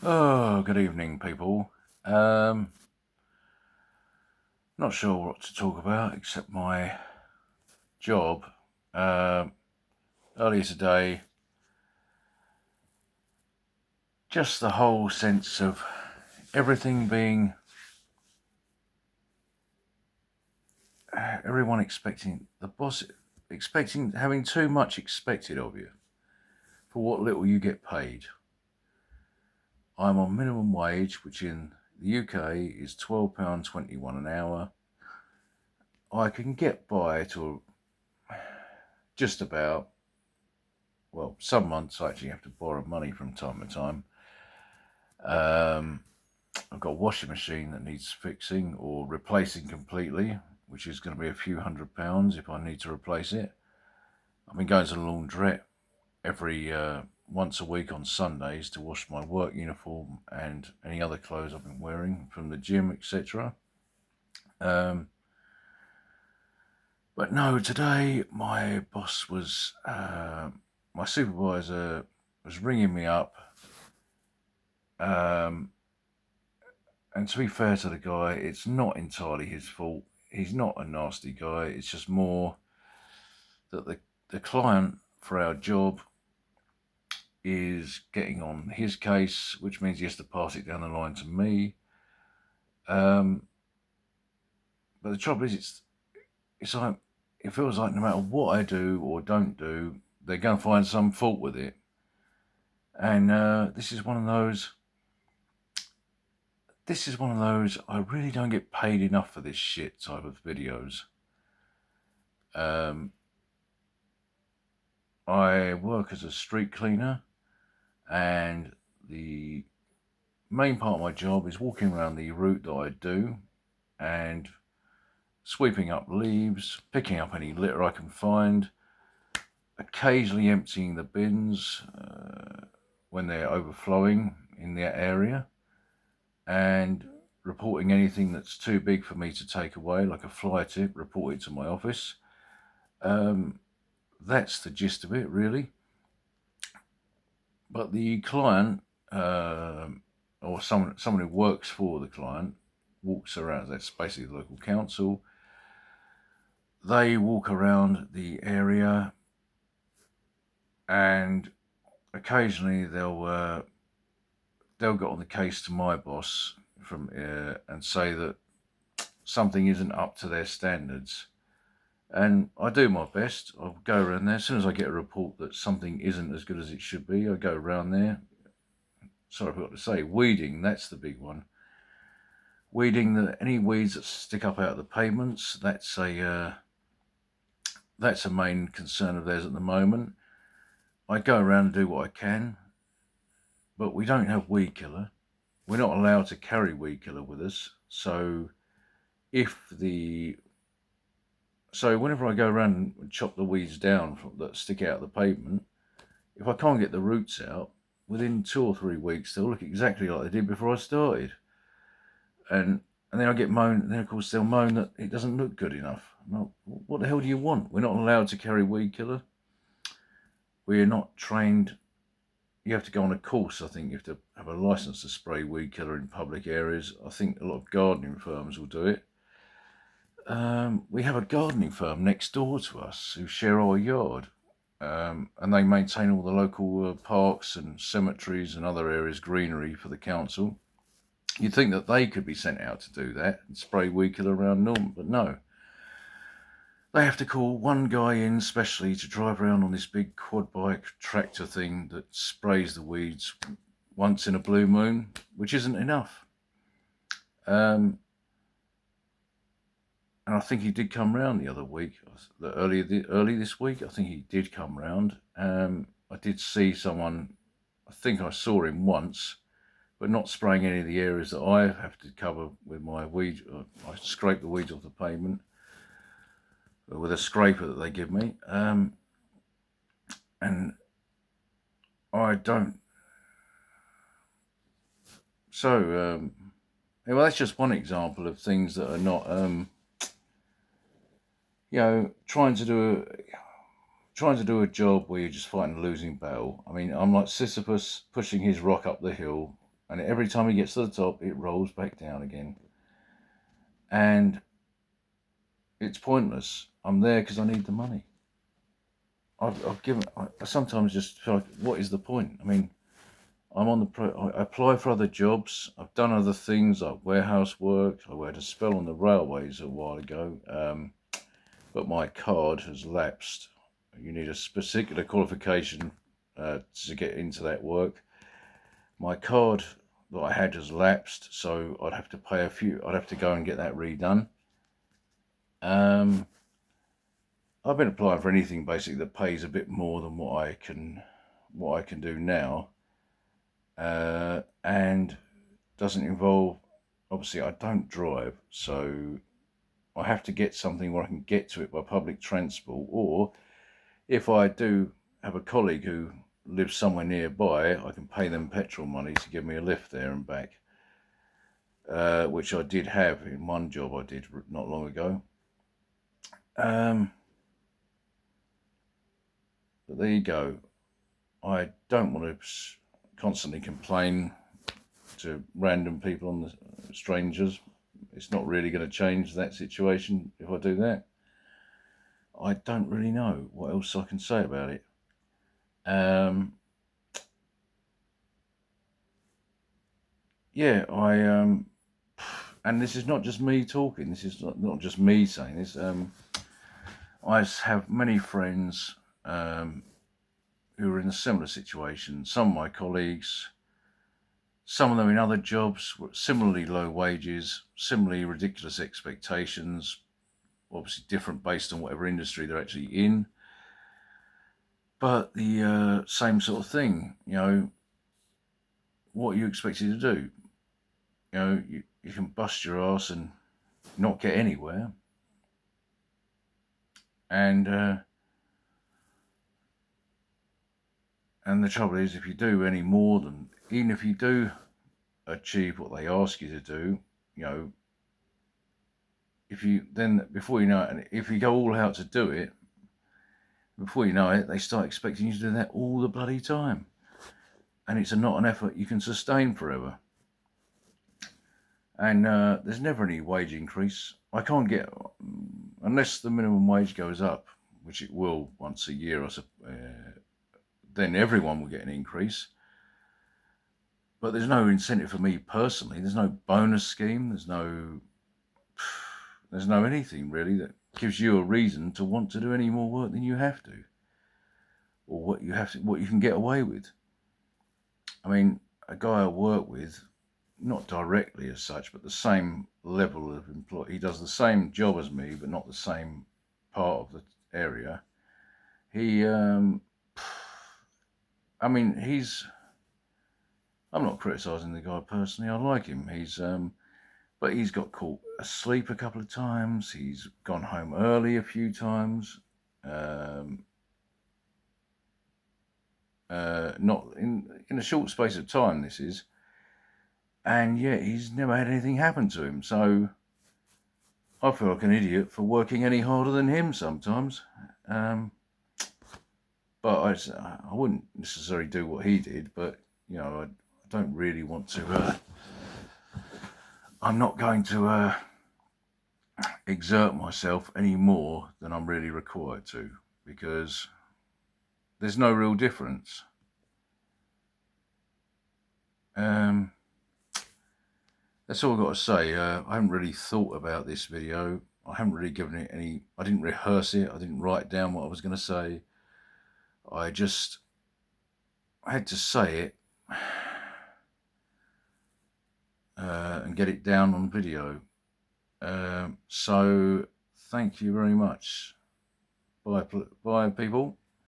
Oh, good evening, people. Um, Not sure what to talk about except my job. Um Earlier today, just the whole sense of everything being, everyone expecting, the boss expecting, having too much expected of you for what little you get paid. I'm on minimum wage, which in the UK is £12.21 an hour. I can get by to just about, well, some months I actually have to borrow money from time to time. Um, I've got a washing machine that needs fixing or replacing completely, which is going to be a few £100 if I need to replace it. I've been going to the laundrette every once a week on Sundays to wash my work uniform and any other clothes I've been wearing from the gym, etc. Um, but no, today my boss was, my supervisor was ringing me up. Um, And to be fair to the guy, it's not entirely his fault. He's not a nasty guy. It's just more that the client for our job is getting on his case, which means he has to pass it down the line to me. Um, but the trouble is, it's like, it feels like no matter what I do or don't do, they're going to find some fault with it. And this is one of those. This is one of those. I really don't get paid enough for this shit type of videos. Um, I work as a street cleaner, and the main part of my job is walking around the route that I do and sweeping up leaves, picking up any litter I can find, occasionally emptying the bins when they're overflowing in that area, and reporting anything that's too big for me to take away, like a fly tip, report it to my office. Um, that's the gist of it, really. But the client, or someone who works for the client, walks around. That's basically the local council. They walk around the area, and occasionally they'll get on the case to my boss from and say that something isn't up to their standards. And I do my best. I'll go around there as soon as I get a report that something isn't as good as it should be. I go around there. Sorry, I forgot to say, weeding. That's the big one. Weeding any weeds that stick up out of the pavements. That's a main concern of theirs at the moment. I go around and do what I can, but we don't have weed killer. We're not allowed to carry weed killer with us. If the so whenever I go around and chop the weeds down that stick out of the pavement, if I can't get the roots out, within 2 or 3 weeks they'll look exactly like they did before I started. And then I get moan. Then of course they'll moan that it doesn't look good enough. Well, what the hell do you want? We're not allowed to carry weed killer. We're not trained. You have to go on a course. I think you have to have a license to spray weed killer in public areas. I think a lot of gardening firms will do it. We have a gardening firm next door to us who share our yard, and they maintain all the local parks and cemeteries and other areas greenery for the council. You'd think that they could be sent out to do that and spray weed killer around Norton, but no. They have to call one guy in specially to drive around on this big quad bike tractor thing that sprays the weeds once in a blue moon, which isn't enough. Um, and I think he did come round the other week, early this week. I think he did come round. I did see someone. I think I saw him once, but not spraying any of the areas that I have to cover with my weed. I scrape the weeds off the pavement with a scraper that they give me, and I don't. So, well, that's just one example of things that are not, trying to do a job where you're just fighting a losing battle. I mean, I'm like Sisyphus pushing his rock up the hill, And every time he gets to the top, it rolls back down again. And it's pointless. I'm there because I need the money. I sometimes just feel like, what is the point? I mean, I apply for other jobs. I've done other things like warehouse work. I had a spell on the railways a while ago, but my card has lapsed. You need a particular qualification to get into that work. My card that I had has lapsed, so I'd have to pay I'd have to go and get that redone. I've been applying for anything basically that pays a bit more than what I can do now, and doesn't involve. Obviously, I don't drive, so I have to get something where I can get to it by public transport, or if I do have a colleague who lives somewhere nearby, I can pay them petrol money to give me a lift there and back, which I did have in one job I did not long ago. But there you go. I don't want to constantly complain to random people on the strangers. It's not really going to change that situation if I do that. I don't really know what else I can say about it. Yeah, and this is not just me talking. This is not just me saying this. I have many friends who are in a similar situation. Some of my colleagues, some of them in other jobs, similarly low wages, similarly ridiculous expectations, obviously different based on whatever industry they're actually in. But the same sort of thing, what are you expected to do? You can bust your ass and not get anywhere. And the trouble is, if you do any more than, even if you do achieve what they ask you to do, if you then, before you know it, and if you go all out to do it, before you know it, they start expecting you to do that all the bloody time. And it's not an effort you can sustain forever. And there's never any wage increase. I can't get, unless the minimum wage goes up, which it will once a year, then everyone will get an increase. But there's no incentive for me personally. There's no bonus scheme. There's no anything really that gives you a reason to want to do any more work than you have to, or what you can get away with. I mean, a guy I work with, not directly as such, but the same level of employee. He does the same job as me, but not the same part of the area. He, I mean, I'm not criticising the guy personally. I like him. But he's got caught asleep a couple of times. He's gone home early a few times. Not in a short space of time, this is. And yet he's never had anything happen to him. So I feel like an idiot for working any harder than him sometimes. But I wouldn't necessarily do what he did. But, I don't really want to. I'm not going to exert myself any more than I'm really required to, because there's no real difference. That's all I've got to say. I haven't really thought about this video. I haven't really given it any. I didn't rehearse it. I didn't write down what I was going to say. I had to say it and get it down on video. So thank you very much. Bye people.